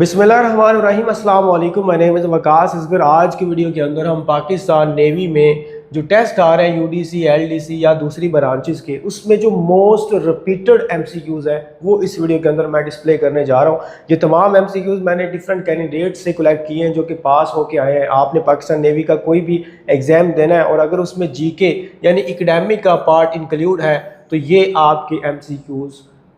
बिस्मिल्लाहिर्रहमानिर्रहीम अस्सलाम वालेकुम। My name is Waqas Asghar. आज की वीडियो के अंदर हम पाकिस्तान नेवी में जो टेस्ट आ रहे हैं यूडीसी, एलडीसी या दूसरी ब्रांचेस के, उसमें जो मोस्ट रिपीटेड एमसीक्यूज़ है वो इस वीडियो के अंदर मैं डिस्प्ले करने जा रहा हूँ। ये तमाम एमसीक्यूज़ मैंने डिफरेंट कैंडिडेट से कलेक्ट किए हैं जो कि पास होके आए हैं। आपने पाकिस्तान नेवी का कोई भी एग्ज़ाम देना है और अगर उसमें जीके यानी एकेडमिक का पार्ट इंक्लूड है तो ये आपके एमसीक्यूज़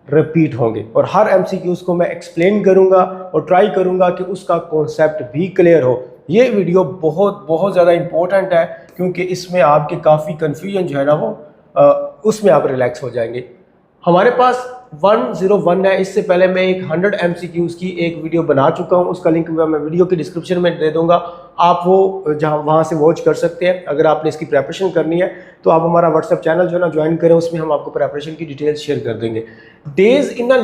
रिपीट होंगे और हर एमसीक्यूज़ को मैं एक्सप्लेन करूंगा और ट्राई करूंगा कि उसका कॉन्सेप्ट भी क्लियर हो। ये वीडियो बहुत बहुत ज़्यादा इंपॉर्टेंट है क्योंकि इसमें आपके काफ़ी कन्फ्यूजन जो है ना वो उसमें आप रिलैक्स हो जाएंगे। हमारे पास 101 है। इससे पहले मैं एक 100 एमसीक्यूज़ की एक वीडियो बना चुका हूँ, उसका लिंक मैं वीडियो के डिस्क्रिप्शन में दे दूंगा। आप वो जहाँ वहाँ से वॉच कर सकते हैं। अगर आपने इसकी प्रेपरेशन करनी है तो आप हमारा व्हाट्सएप चैनल जो है ना ज्वाइन करें, उसमें हम आपको प्रेपरेशन की डिटेल्स शेयर कर देंगे। Days in a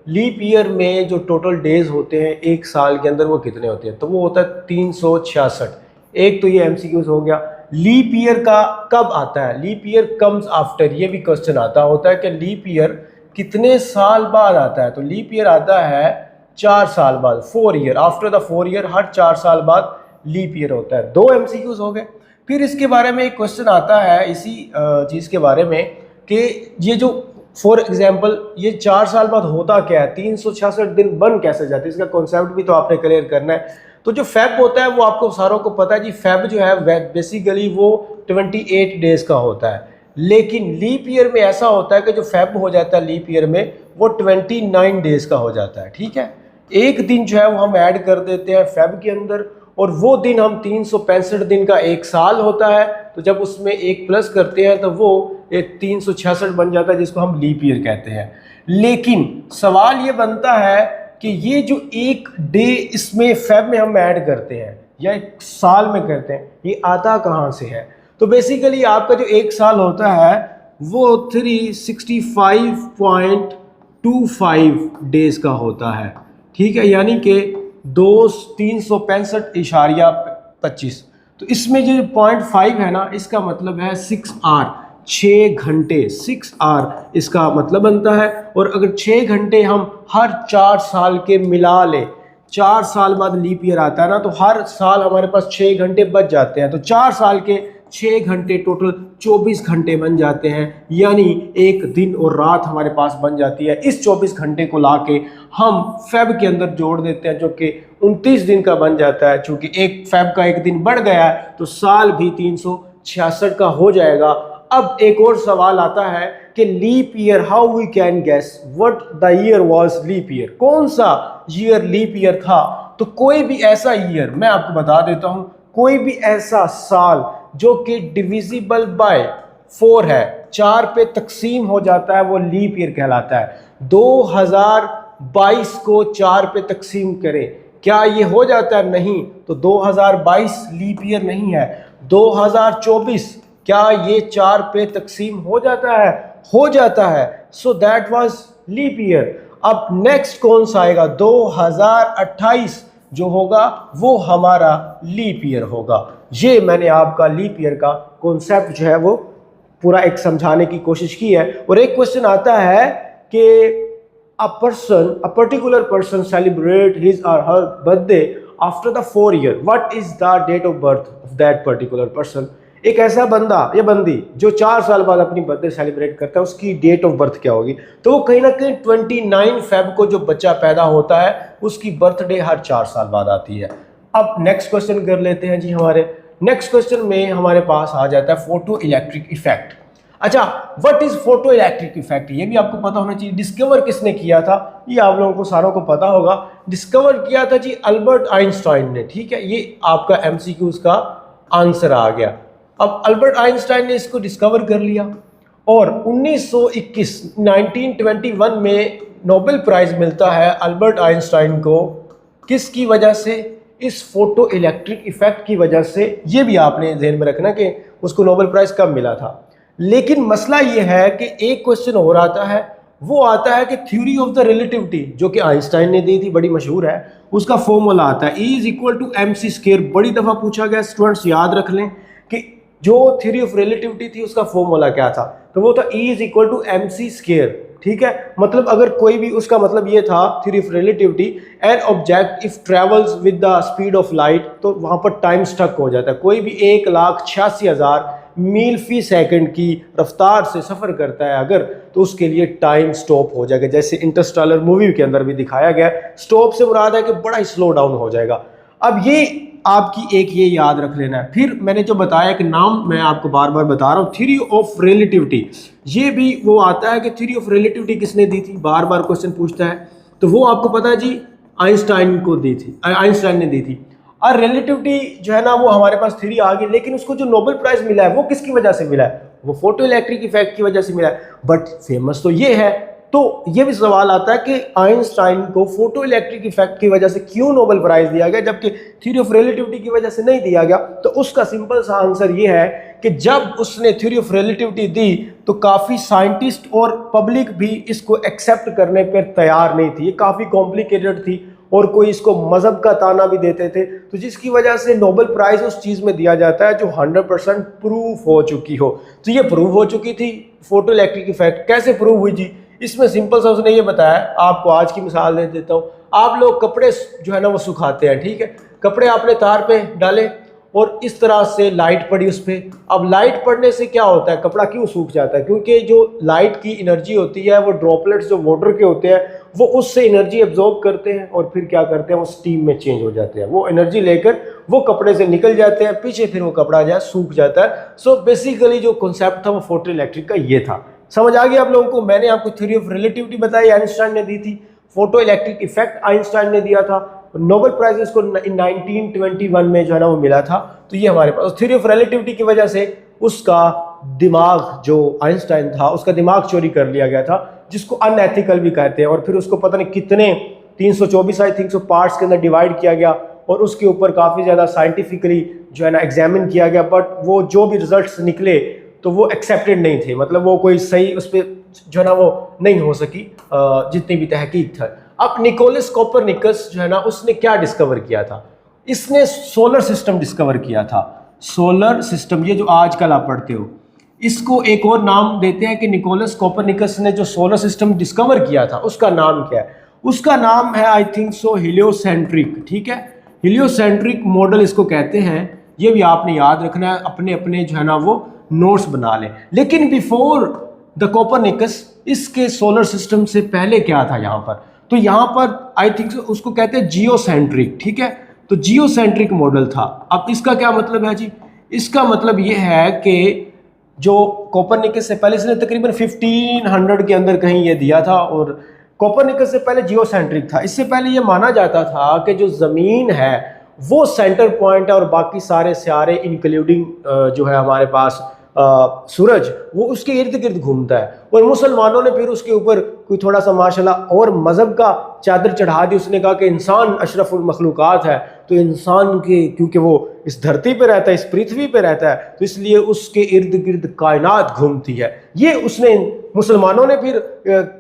leap year में जो टोटल डेज होते हैं एक साल के अंदर वो कितने होते हैं, तो वो होता है 366। एक तो ये एमसीक्यूज़ हो गया। लीप ईयर का कब आता है? लीप ईयर कम्स आफ्टर, ये भी क्वेश्चन आता होता है कि लीप ईयर कितने साल बाद आता है। तो लीप ईयर आता है 4 साल बाद, 4 ईयर आफ्टर द 4 ईयर, हर 4 साल बाद लीप ईयर होता है। 2 एमसीक्यूज़ हो गए। फिर इसके बारे में एक क्वेश्चन आता है इसी चीज़ के बारे में कि ये जो फॉर एग्जाम्पल ये 4 साल बाद होता क्या है, 366 दिन बन कैसे जाते हैं, इसका कॉन्सेप्ट भी तो आपने क्लियर करना है। तो जो फेब होता है वो आपको सारों को पता है जी। फेब जो है बेसिकली वो 28 डेज का होता है, लेकिन लीप ईयर में ऐसा होता है कि जो फेब हो जाता है लीप ईयर में वो 29 डेज का हो जाता है। ठीक है, एक दिन जो है वो हम ऐड कर देते हैं फेब के अंदर और वो दिन हम 365 दिन का एक साल होता है, तो जब उसमें एक प्लस करते हैं तो वो एक 366 बन जाता है, जिसको हम लीप ईयर कहते हैं। लेकिन सवाल ये बनता है कि ये जो एक डे इसमें फेब में हम ऐड करते हैं या एक साल में करते हैं, ये आता कहाँ से है? तो बेसिकली आपका जो एक साल होता है वो 365.25 डेज का होता है। ठीक है, यानी कि 365.25। तो इसमें जो 0.5 है ना, इसका मतलब है 6 आवर, 6 घंटे, 6 आवर इसका मतलब बनता है। और अगर 6 घंटे हम हर 4 साल के मिला ले, 4 साल बाद लीप ईयर आता है ना, तो हर साल हमारे पास 6 घंटे बच जाते हैं। तो 4 साल के 6 घंटे टोटल 24 घंटे बन जाते हैं, यानी एक दिन और रात हमारे पास बन जाती है। इस 24 घंटे को लाके हम फेब के अंदर जोड़ देते हैं जो कि 29 दिन का बन जाता है। चूंकि एक फेब का एक दिन बढ़ गया है तो साल भी 366 का हो जाएगा। अब एक और सवाल आता है कि leap year, how we can guess what the year was leap year, कौन सा ईयर लीप ईयर था? तो कोई भी ऐसा ईयर मैं आपको बता देता हूं, कोई भी ऐसा साल जो कि डिविजिबल बाय 4 है, 4 पे तकसीम हो जाता है, वो लीप ईयर कहलाता है। 2022 को 4 पे तकसीम करें, क्या ये हो जाता है? नहीं। तो 2022 लीप ईयर नहीं है। 2024 क्या ये 4 पे तकसीम हो जाता है? हो जाता है। So that was leap year. अब नेक्स्ट कौन सा आएगा? 2028 जो होगा वो हमारा लीप ईयर होगा। ये मैंने आपका लीप ईयर का कॉन्सेप्ट जो है वो पूरा एक समझाने की कोशिश की है। और एक क्वेश्चन आता है कि a particular person celebrate his or her birthday after the 4 year, what is the date of birth of that particular person? एक ऐसा बंदा या बंदी जो 4 साल बाद अपनी बर्थडे सेलिब्रेट करता है, उसकी डेट ऑफ बर्थ क्या होगी? तो वो कहीं ना कहीं 29 फेब को जो बच्चा पैदा होता है उसकी बर्थडे हर 4 साल बाद आती है। अब नेक्स्ट क्वेश्चन कर लेते हैं जी। हमारे नेक्स्ट क्वेश्चन में हमारे पास आ जाता है फोटो इलेक्ट्रिक इफेक्ट। अच्छा, what is photo electric effect? ये भी आपको पता होना चाहिए। डिस्कवर किसने किया था? ये आप लोगों को सारों को पता होगा। डिस्कवर किया था जी अल्बर्ट आइंस्टाइन ने। ठीक है, ये आपका एमसीक्यूज का आंसर आ गया। अब अल्बर्ट आइंस्टाइन ने इसको डिस्कवर कर लिया और 1921 में नोबेल प्राइज मिलता है अल्बर्ट आइंस्टाइन को। किसकी वजह से? इस फोटो इलेक्ट्रिक इफेक्ट की वजह से। ये भी आपने ध्यान में रखना कि उसको नोबेल प्राइज कब मिला था। लेकिन मसला ये है कि एक क्वेश्चन और आता है, वो आता है कि थ्योरी ऑफ द रिलेटिविटी जो कि आइंस्टाइन ने दी थी, बड़ी मशहूर है, उसका फॉर्मूला आता है E = mc²। बड़ी दफ़ा पूछा गया, स्टूडेंट्स याद रख लें कि जो थ्योरी ऑफ रिलेटिविटी थी उसका फॉर्मूला क्या था। तो वो था E = mc²। ठीक है, मतलब अगर कोई भी, उसका मतलब ये था theory of relativity, an object if travels with the speed of light, तो वहां पर टाइम स्टक हो जाता है। कोई भी 1,86,000 मील फी सेकंड की रफ्तार से सफर करता है अगर, तो उसके लिए टाइम स्टॉप हो जाएगा। जैसे इंटरस्टेलर मूवी के अंदर भी दिखाया गया, स्टॉप से मुराद है कि बड़ा ही स्लो डाउन हो जाएगा। अब ये आपकी एक ये याद रख लेना है। फिर मैंने जो बताया कि नाम मैं आपको बार बार बता रहा हूँ, थ्योरी ऑफ रिलेटिविटी, ये भी वो आता है कि थ्योरी ऑफ रिलेटिविटी किसने दी थी, बार बार क्वेश्चन पूछता है, तो वो आपको पता है जी, आइंस्टाइन को दी थी, आइंस्टाइन ने दी थी। और रिलेटिविटी जो है ना, वो हमारे पास थ्योरी आ गई, लेकिन उसको जो नोबेल प्राइज मिला है वो किसकी वजह से मिला है, वो फोटो इलेक्ट्रिक इफेक्ट की वजह से मिला है। बट फेमस तो ये है, तो ये भी सवाल आता है कि आइंस्टाइन को फोटो इलेक्ट्रिक इफेक्ट की वजह से क्यों नोबेल प्राइज दिया गया जबकि थ्योरी ऑफ रिलेटिविटी की वजह से नहीं दिया गया। तो उसका सिंपल सा आंसर ये है कि जब उसने थ्योरी ऑफ रिलेटिविटी दी तो काफ़ी साइंटिस्ट और पब्लिक भी इसको एक्सेप्ट करने पर तैयार नहीं थी, ये काफ़ी कॉम्प्लिकेटेड थी और कोई इसको मजहब का ताना भी देते थे, तो जिसकी वजह से नोबेल प्राइज उस चीज़ में दिया जाता है जो 100% प्रूफ हो चुकी हो। तो ये प्रूव हो चुकी थी फोटो इलेक्ट्रिक इफेक्ट। कैसे प्रूव हुई जी, इसमें सिंपल सा उसने ये बताया, आपको आज की मिसाल दे देता हूँ। आप लोग कपड़े जो है ना वो सुखाते हैं, ठीक है, कपड़े आपने तार पे डाले और इस तरह से लाइट पड़ी उस पर। अब लाइट पड़ने से क्या होता है, कपड़ा क्यों सूख जाता है, क्योंकि जो लाइट की एनर्जी होती है वो ड्रॉपलेट्स जो वाटर के होते हैं वो उससे एनर्जी एब्जॉर्ब करते हैं और फिर क्या करते हैं, वो स्टीम में चेंज हो जाते हैं, वो एनर्जी लेकर वो कपड़े से निकल जाते हैं पीछे, फिर वो कपड़ा जो है सूख जाता है। सो बेसिकली जो कॉन्सेप्ट था वो फोटो इलेक्ट्रिक का ये था। समझ आ गया आप लोगों को। मैंने आपको थ्योरी ऑफ रिलेटिविटी बताई, आइंस्टाइन ने दी थी, फोटो इलेक्ट्रिक इफेक्ट आइंस्टाइन ने दिया था, नोबेल प्राइज इसको 1921 में जो है ना वो मिला था। तो ये हमारे पास थ्योरी ऑफ रिलेटिविटी की वजह से उसका दिमाग, जो आइंस्टाइन था उसका दिमाग चोरी कर लिया गया था, जिसको अनएथिकल भी कहते हैं। और फिर उसको पता नहीं कितने 324 आई थिंक पार्ट्स के अंदर डिवाइड किया गया और उसके ऊपर काफ़ी ज़्यादा साइंटिफिकली जो है ना एग्जामिन किया गया, बट वो जो भी रिजल्ट्स निकले तो वो एक्सेप्टेड नहीं थे, मतलब वो कोई सही उस पर जो है ना वो नहीं हो सकी जितनी भी तहकीक था। अब निकोलस कोपरनिकस जो है ना उसने क्या डिस्कवर किया था, इसने सोलर सिस्टम डिस्कवर किया था। सोलर सिस्टम, ये जो आजकल आप पढ़ते हो, इसको एक और नाम देते हैं कि निकोलस कोपरनिकस ने जो सोलर सिस्टम डिस्कवर किया था उसका नाम क्या है, उसका नाम है आई थिंक सो हीलियोसेंट्रिक, ठीक है, हीलियोसेंट्रिक मॉडल इसको कहते हैं। ये भी आपने याद रखना है, अपने अपने जो है ना वो नोट्स बना लें। लेकिन बिफोर द कोपरनिकस, इसके सोलर सिस्टम से पहले क्या था यहाँ पर, तो यहाँ पर आई थिंक उसको कहते हैं जियोसेंट्रिक, ठीक है, तो जियोसेंट्रिक मॉडल था। अब इसका क्या मतलब है जी, इसका मतलब ये है कि जो कोपरनिकस से पहले, इसने तकरीबन 1500 के अंदर कहीं ये दिया था, और कोपरनिकस से पहले जियोसेंट्रिक था। इससे पहले ये माना जाता था कि जो ज़मीन है वो सेंटर पॉइंट है और बाकी सारे सियारे इंक्लूडिंग जो है हमारे पास सूरज, वो उसके इर्द गिर्द घूमता है। और मुसलमानों ने फिर उसके ऊपर कोई थोड़ा सा माशाल्लाह और मज़हब का चादर चढ़ा दी। उसने कहा कि इंसान अशरफुल मखलूक़ात है, तो इंसान के, क्योंकि वो इस धरती पे रहता है, इस पृथ्वी पे रहता है, तो इसलिए उसके इर्द गिर्द कायनात घूमती है। ये उसने, मुसलमानों ने फिर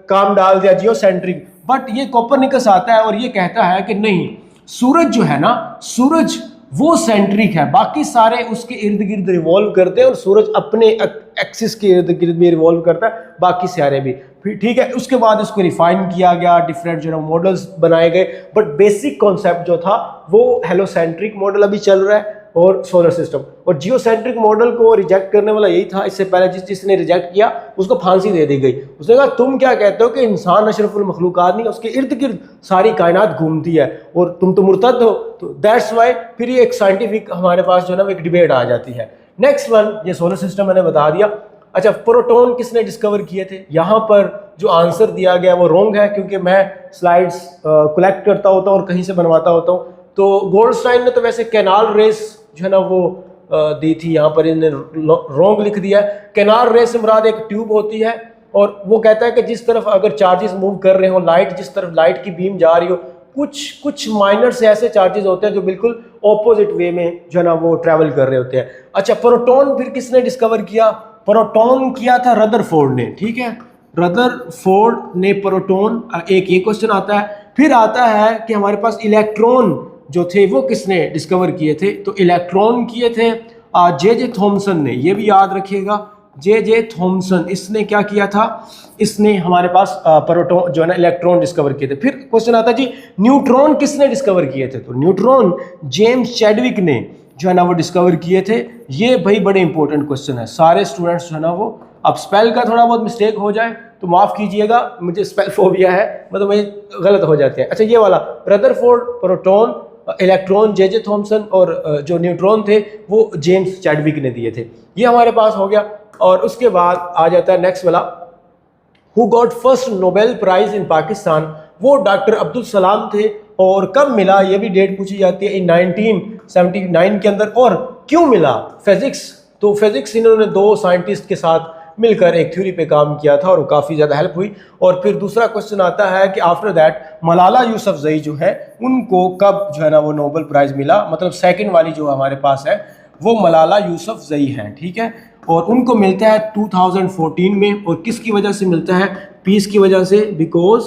काम डाल दिया जियोसेंट्रिक। बट ये कोपरनिकस आता है और ये कहता है कि नहीं, सूरज जो है ना, सूरज वो सेंट्रिक है, बाकी सारे उसके इर्द गिर्द रिवॉल्व करते हैं और सूरज अपने एक्सिस के इर्द गिर्द भी रिवॉल्व करता है, बाकी सारे भी, ठीक है। उसके बाद इसको रिफाइन किया गया, डिफरेंट जो है मॉडल्स बनाए गए, बट बेसिक कॉन्सेप्ट जो था वो हेलोसेंट्रिक मॉडल अभी चल रहा है और सोलर सिस्टम। और जियोसेंट्रिक मॉडल को रिजेक्ट करने वाला यही था। इससे पहले जिसने रिजेक्ट किया उसको फांसी दे दी गई। उसने कहा तुम क्या कहते हो कि इंसान अशरफुल मखलूकात नहीं, उसके इर्द गिर्द सारी कायनात घूमती है और तुम तो मुर्तद हो। तो दैट्स वाई फिर ये एक साइंटिफिक हमारे पास जो है ना एक डिबेट आ जाती है। नेक्स्ट वन, ये सोलर सिस्टम मैंने बता दिया। अच्छा, प्रोटॉन किसने डिस्कवर किए थे, यहाँ पर जो आंसर दिया गया वो रॉन्ग है, क्योंकि मैं स्लाइड्स कलेक्ट करता होता हूँ और कहीं से बनवाता होता हूँ। तो गोल्डस्टाइन ने तो वैसे कैनाल रेस जो है ना वो दी थी, यहाँ पर इन्हें रॉन्ग लिख दिया है। कैनाल रेस से मुराद एक ट्यूब होती है और वो कहता है कि जिस तरफ अगर चार्जेस मूव कर रहे हो, लाइट जिस तरफ लाइट की बीम जा रही हो, कुछ माइनर से ऐसे चार्जेस होते हैं जो बिल्कुल ऑपोजिट वे में जो है ना वो ट्रैवल कर रहे होते हैं। अच्छा, प्रोटॉन फिर किसने डिस्कवर किया, प्रोटॉन किया था रदरफोर्ड ने, ठीक है, रदरफोर्ड ने प्रोटॉन, एक ये क्वेश्चन आता है। फिर आता है कि हमारे पास इलेक्ट्रॉन जो थे वो किसने डिस्कवर किए थे, तो इलेक्ट्रॉन किए थे जे थॉमसन ने, ये भी याद रखिएगा। जे थॉमसन, इसने क्या किया था, इसने हमारे पास प्रोटॉन जो है ना इलेक्ट्रॉन डिस्कवर किए थे। फिर क्वेश्चन आता है जी न्यूट्रॉन किसने डिस्कवर किए थे, तो न्यूट्रॉन जेम्स चैडविक ने जो है ना वो डिस्कवर किए थे। ये भाई बड़े इंपॉर्टेंट क्वेश्चन है, सारे स्टूडेंट्स जो है ना वो, अब स्पेल का थोड़ा बहुत मिस्टेक हो जाए तो माफ़ कीजिएगा, मुझे स्पेल फोबिया है, मतलब ये गलत हो जाते हैं। अच्छा ये वाला Rutherford proton, electron J Thomson, और जो न्यूट्रॉन थे वो जेम्स चैडविक ने दिए थे। ये हमारे पास हो गया। और उसके बाद आ जाता है नेक्स्ट वाला, who got first Nobel prize in Pakistan, वो डॉक्टर अब्दुल सलाम थे। और कब मिला ये भी डेट पूछी जाती है, इन 1979 के अंदर। और क्यों मिला, फिजिक्स, तो फिजिक्स इन्होंने दो साइंटिस्ट के साथ मिलकर एक थ्योरी पे काम किया था और वो काफ़ी ज़्यादा हेल्प हुई। और फिर दूसरा क्वेश्चन आता है कि आफ्टर दैट मलाला यूसुफजई जो है उनको कब जो है ना वो नोबेल प्राइज़ मिला, मतलब सेकंड वाली जो हमारे पास है वो मलाला यूसुफजई हैं, ठीक है। और उनको मिलता है 2014 में, और किसकी वजह से मिलता है, पीस की वजह से, बिकॉज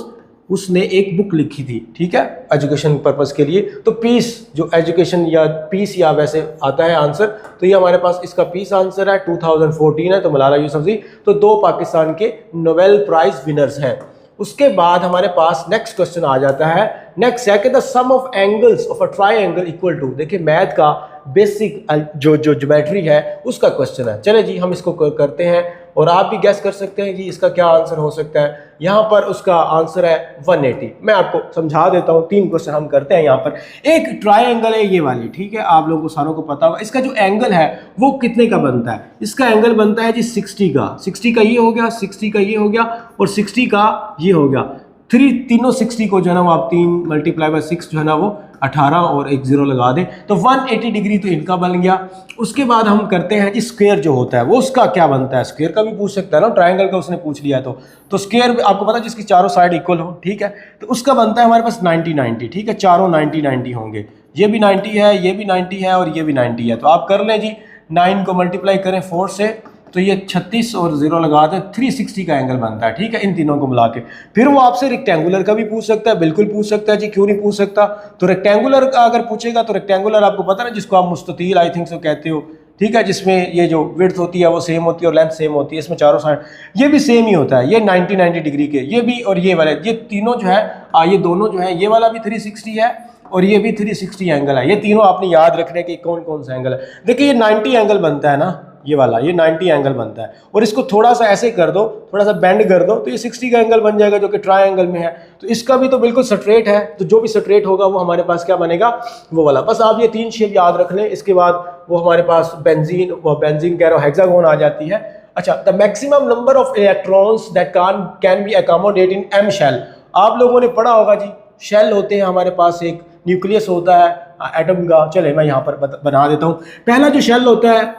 उसने एक बुक लिखी थी, ठीक है, एजुकेशन पर्पस के लिए। तो पीस जो एजुकेशन या पीस या वैसे आता है आंसर, तो ये हमारे पास इसका पीस आंसर है, 2014 है, तो मलाला यूसुफजई। तो दो पाकिस्तान के नोबेल प्राइज विनर्स हैं। उसके बाद हमारे पास नेक्स्ट क्वेश्चन आ जाता है, नेक्स्ट है कि the sum of angles of a triangle equal to, देखिए मैथ का बेसिक जो ज्योमेट्री है उसका क्वेश्चन है। चले जी हम इसको करते हैं, और आप भी गैस कर सकते हैं जी इसका क्या आंसर हो सकता है। यहाँ पर उसका आंसर है 180। मैं आपको समझा देता हूँ, तीन क्वेश्चन हम करते हैं यहाँ पर। एक ट्राइंगल है ये वाली, ठीक है, आप लोगों को सारों को पता होगा। इसका जो एंगल है वो कितने का बनता है, इसका एंगल बनता है जी 60 का। 60 का ये हो गया, 60 का ये हो गया, और 60 का ये हो गया। तीनों 60 को जो है ना वो आप 3 × 6 जो है ना वो 18 और एक 0 लगा दें तो 180 डिग्री तो इनका बन गया। उसके बाद हम करते हैं जी स्क्वायर जो होता है वो उसका क्या बनता है, स्क्वायर का भी पूछ सकता है ना, ट्रायंगल का उसने पूछ लिया तो स्क्वायर आपको पता है जिसकी चारों साइड इक्वल हो, ठीक है, तो उसका बनता है हमारे पास 90-90, ठीक है, चारों 90-90 होंगे। ये भी 90 है, ये भी 90 है और ये भी 90 है। तो आप कर लें जी, 9 को मल्टीप्लाई करें 4 से तो ये 36 और 0 लगा दें, 360 का एंगल बनता है, ठीक है, इन तीनों को मिला के। फिर वो आपसे रेक्टेंगुलर का भी पूछ सकता है, बिल्कुल पूछ सकता है जी, क्यों नहीं पूछ सकता। तो रेक्टेंगुलर का अगर पूछेगा तो रेक्टेंगुलर आपको पता ना जिसको आप मुस्ततील आई थिंक सो कहते हो, ठीक है, जिसमें ये जो विड्थ होती है वो सेम होती है और लेंथ सेम होती है, इसमें चारों साइड ये भी सेम ही होता है, ये 90-90 डिग्री के, ये भी और ये वाले, ये तीनों जो है ये दोनों जो है, ये वाला भी 360 है और ये भी 360 एंगल है। ये तीनों आपने याद रखने के कौन कौन सा एंगल है। देखिए ये 90 एंगल बनता है ना, ये वाला, ये 90 एंगल बनता है, और इसको थोड़ा सा ऐसे कर दो, थोड़ा सा बेंड कर दो तो ये 60 का एंगल बन जाएगा जो कि ट्रायंगल में है। तो इसका भी तो बिल्कुल स्ट्रेट है, तो जो भी स्ट्रेट होगा वो हमारे पास क्या बनेगा, वो वाला। बस आप ये 3 शेप याद रख लें। इसके बाद वो हमारे पास बेंजीन, वो बेंजीन कह रहा हूँ हेक्सागोन आ जाती है। अच्छा, the maximum number of electrons that can be accommodate in M shell. आप लोगों ने पढ़ा होगा जी, शेल होते हैं हमारे पास, एक न्यूक्लियस होता है एटम का। चले मैं यहाँ पर बना देता हूँ। पहला जो शेल होता है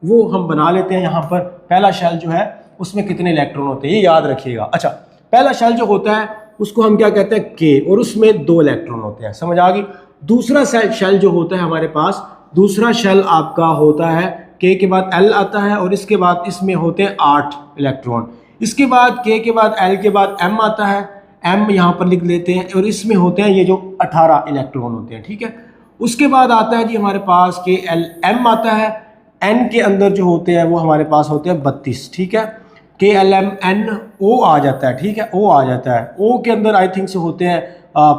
वो हम बना लेते हैं यहाँ पर। पहला शेल जो है उसमें कितने इलेक्ट्रॉन होते हैं ये याद रखिएगा। अच्छा, पहला शेल जो होता है उसको हम क्या कहते हैं, के, और उसमें 2 इलेक्ट्रॉन होते हैं, समझ आ गई। दूसरा शेल जो होता है हमारे पास, दूसरा शेल आपका होता है के के बाद एल आता है और इसके बाद इसमें होते हैं 8 इलेक्ट्रॉन। इसके बाद के के बाद एल के बाद एम आता है, एम यहाँ पर लिख लेते हैं, और इसमें होते हैं ये जो 18 इलेक्ट्रॉन होते हैं, ठीक है। उसके बाद आता है जी हमारे पास के एल एम आता है, एन के अंदर जो होते हैं वो हमारे पास होते हैं 32, ठीक है। के एल एम एन ओ आ जाता है, ठीक है, ओ आ जाता है। ओ के अंदर आई थिंक से होते हैं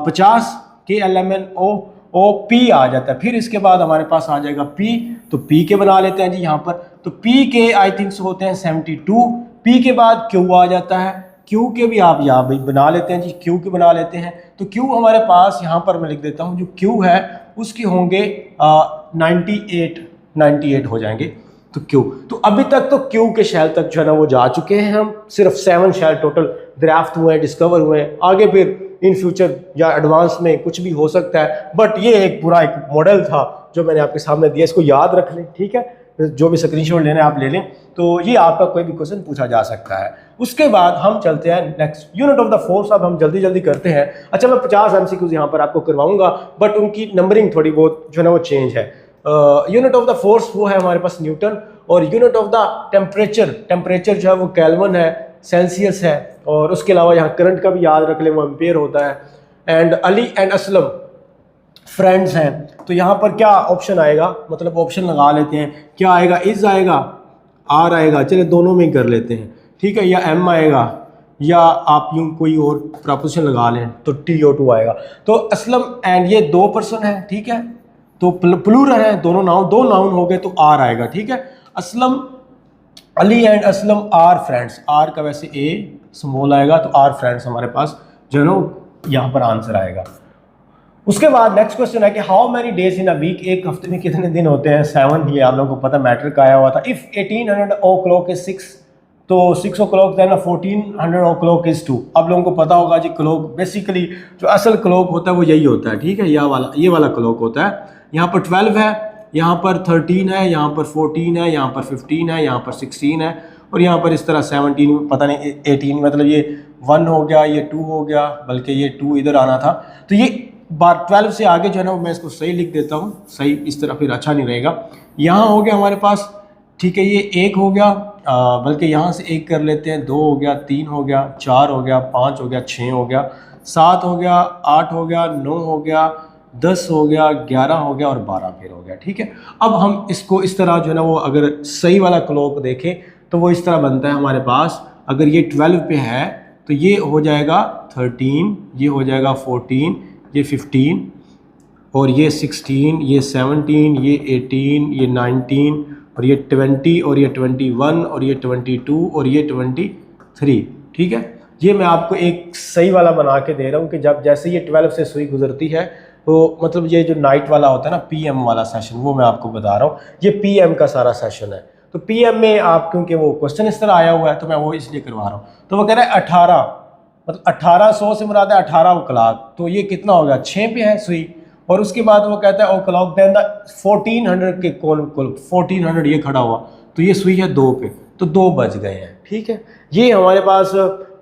50, K L M N O O P आ जाता है। फिर इसके बाद हमारे पास आ जाएगा पी, तो पी के बना लेते हैं जी यहाँ पर। तो पी के आई थिंक से होते हैं 72। पी के बाद क्यू आ जाता है, क्यू के भी आप यहाँ भाई बना लेते हैं जी, क्यू के बना लेते हैं। तो क्यू हमारे पास यहाँ पर मैं लिख देता हूँ, जो क्यू है उसकी होंगे 98 हो जाएंगे। तो क्यू, तो अभी तक तो क्यू के शेल तक जो है ना वो जा चुके हैं हम। सिर्फ 7 शेल टोटल दरियाफ्त हुए हैं, डिस्कवर हुए हैं। आगे फिर इन फ्यूचर या एडवांस में कुछ भी हो सकता है, बट ये एक पूरा एक मॉडल था जो मैंने आपके सामने दिया, इसको याद रख लें, ठीक है। जो भी स्क्रीनशॉट लेने आप ले लें, तो ये आपका कोई भी क्वेश्चन पूछा जा सकता है। उसके बाद हम चलते हैं next unit of the force. अब हम जल्दी जल्दी करते हैं। अच्छा, मैं 50 MCQs यहाँ पर आपको करवाऊंगा, बट उनकी नंबरिंग थोड़ी बहुत जो है ना वो चेंज है। यूनिट ऑफ द फोर्स वो है हमारे पास न्यूटन, और यूनिट ऑफ द टेम्परेचर जो है वो केल्विन है, सेल्सियस है, और उसके अलावा यहाँ करंट का भी याद रख लें, वो एम्पेयर होता है। And Ali and Aslam friends हैं, तो यहाँ पर क्या ऑप्शन आएगा, मतलब ऑप्शन लगा लेते हैं, क्या आएगा, इज आएगा, आर आएगा, चले दोनों में ही कर लेते हैं, ठीक है, या एम आएगा, या आप यूँ कोई और प्रपोजिशन लगा लें तो TO2 आएगा। तो असलम एंड ये 2 पर्सन है, ठीक है, तो प्लूरल है, दोनों नाउन, 2 नाउन हो गए तो आर आएगा, ठीक है। Aslam, Ali and Aslam are friends, R का वैसे ए स्मॉल आएगा तो आर फ्रेंड्स हमारे पास जो है ना यहाँ पर आंसर आएगा। उसके बाद नेक्स्ट क्वेश्चन है कि how many days in a week, एक हफ्ते में कितने दिन होते हैं? 7, ये आप लोगों को पता मैटर का आया हुआ था। इफ़ 1800 o'clock इज 6, तो 6 o'clock देन 1400 o'clock इज 2। अब लोगों को पता होगा जी क्लॉक बेसिकली जो असल क्लॉक होता है वो यही होता है, ठीक है, ये वाला क्लॉक होता है। यहाँ पर 12 है, यहाँ पर 13 है, यहाँ पर 14 है, यहाँ पर 15 है, यहाँ पर 16 है, और यहाँ पर इस तरह 17, पता नहीं 18, मतलब ये 1 हो गया, ये 2 हो गया, बल्कि ये 2 इधर आना था। तो ये 12 से आगे जो है ना मैं इसको सही लिख देता हूँ, सही इस तरह फिर अच्छा नहीं रहेगा। यहाँ हो गया हमारे पास, ठीक है, ये 1 हो गया, बल्कि यहाँ से 1 कर लेते हैं, 2 हो गया, 3 हो गया, 4 हो गया, 5 हो गया, 6 हो गया, 7 हो गया, 8 हो गया, 9 हो गया, 10 हो गया, 11 हो गया और 12 फिर हो गया, ठीक है। अब हम इसको इस तरह जो है ना वो अगर सही वाला क्लॉक देखें तो वो इस तरह बनता है हमारे पास। अगर ये 12 पे है तो ये हो जाएगा 13, ये हो जाएगा 14, ये 15, और ये 16, ये 17, ये 18, ये 19, और ये 20, और ये 21, और ये 22, और ये 23, ठीक है। ये मैं आपको एक सही वाला बना के दे रहा हूँ कि जब जैसे ये 12 से सुई गुजरती है तो मतलब ये जो नाइट वाला होता है ना, PM वाला सेशन, वो मैं आपको बता रहा हूँ। ये PM का सारा सेशन है, तो PM में आप, क्योंकि वो क्वेश्चन इस तरह आया हुआ है तो मैं वो इसलिए करवा रहा हूँ। तो वो कह रहा है 18, मतलब 1800 से मुराद है 18 o'clock, तो ये कितना होगा, 6 पे है सुई। और उसके बाद वो कहता है o'clock देन 1400 के कॉल 1400 ये खड़ा हुआ, तो ये सुई है 2 पे, तो 2 बज गए हैं, ठीक है। ये हमारे पास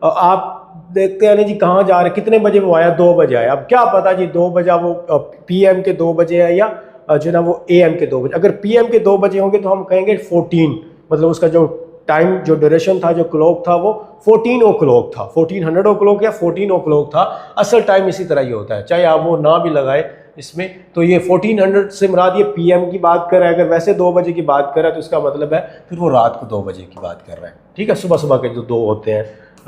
आप देखते हैं ना जी कहाँ जा रहे, कितने बजे वो आया, 2 बजे आया। अब क्या पता जी 2 बजे वो PM के 2 बजे है या जो ना वो AM के 2 बजे। अगर PM के 2 बजे होंगे तो हम कहेंगे 14, मतलब उसका जो टाइम, जो ड्यूरेशन था, जो क्लॉक था वो 14 o'clock था, 1400 o'clock या 14 o'clock था। असल टाइम इसी तरह ही होता है, चाहे आप वो ना भी लगाए इसमें। तो ये 1400 से मुराद ये PM की बात कर रहा है। अगर वैसे 2 बजे की बात कर रहा है तो इसका मतलब है फिर वो रात को 2 बजे की बात कर रहा है, ठीक है। सुबह सुबह के जो 2 होते हैं,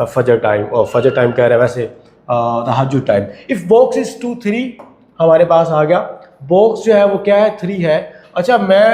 फजर टाइम, और फजर टाइम कह रहे हैं वैसे तहज्जुद टाइम। इफ़ बॉक्स इज 2 3 हमारे पास आ गया, बॉक्स जो है वो क्या है, 3 है। अच्छा, मैं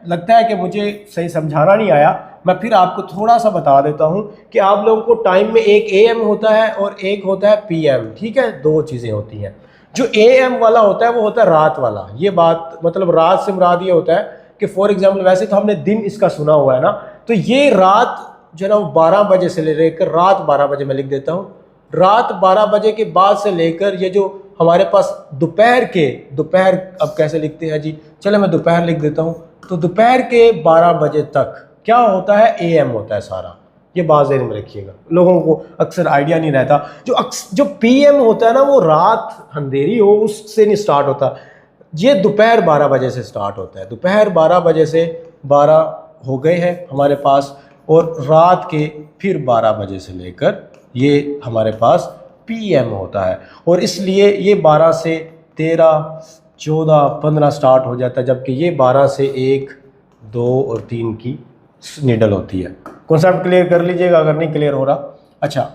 लगता है कि मुझे सही समझाना नहीं आया, मैं फिर आपको थोड़ा सा बता देता हूँ कि आप लोगों को टाइम में एक AM होता है और एक होता है PM, ठीक है, 2 चीज़ें होती हैं। जो AM वाला होता है वो होता है रात वाला। ये बात मतलब रात से मुराद ये होता है कि फॉर एग्जाम्पल वैसे तो हमने दिन इसका सुना हुआ है ना, तो ये रात जो है ना वो 12 बजे से लेकर रात 12 बजे मैं लिख देता हूँ, रात 12 बजे के बाद से लेकर ये जो हमारे पास दोपहर अब कैसे लिखते हैं जी, चलो मैं दोपहर लिख देता हूँ। तो दोपहर के 12 बजे तक क्या होता है, AM होता है सारा। ये बात ज़हन में रखिएगा, लोगों को अक्सर आइडिया नहीं रहता। जो PM होता है ना वो रात अंधेरी हो उससे नहीं स्टार्ट होता, ये दोपहर 12 बजे से स्टार्ट होता है। दोपहर 12 बजे से 12 हो गए हैं हमारे पास, और रात के फिर 12 बजे से लेकर ये हमारे पास PM होता है। और इसलिए ये 12 से 13, 14, 15 स्टार्ट हो जाता है, जबकि ये 12 से 1, 2 और 3 की निडल होती है। कॉन्सेप्ट क्लियर कर लीजिएगा अगर नहीं क्लियर हो रहा। अच्छा,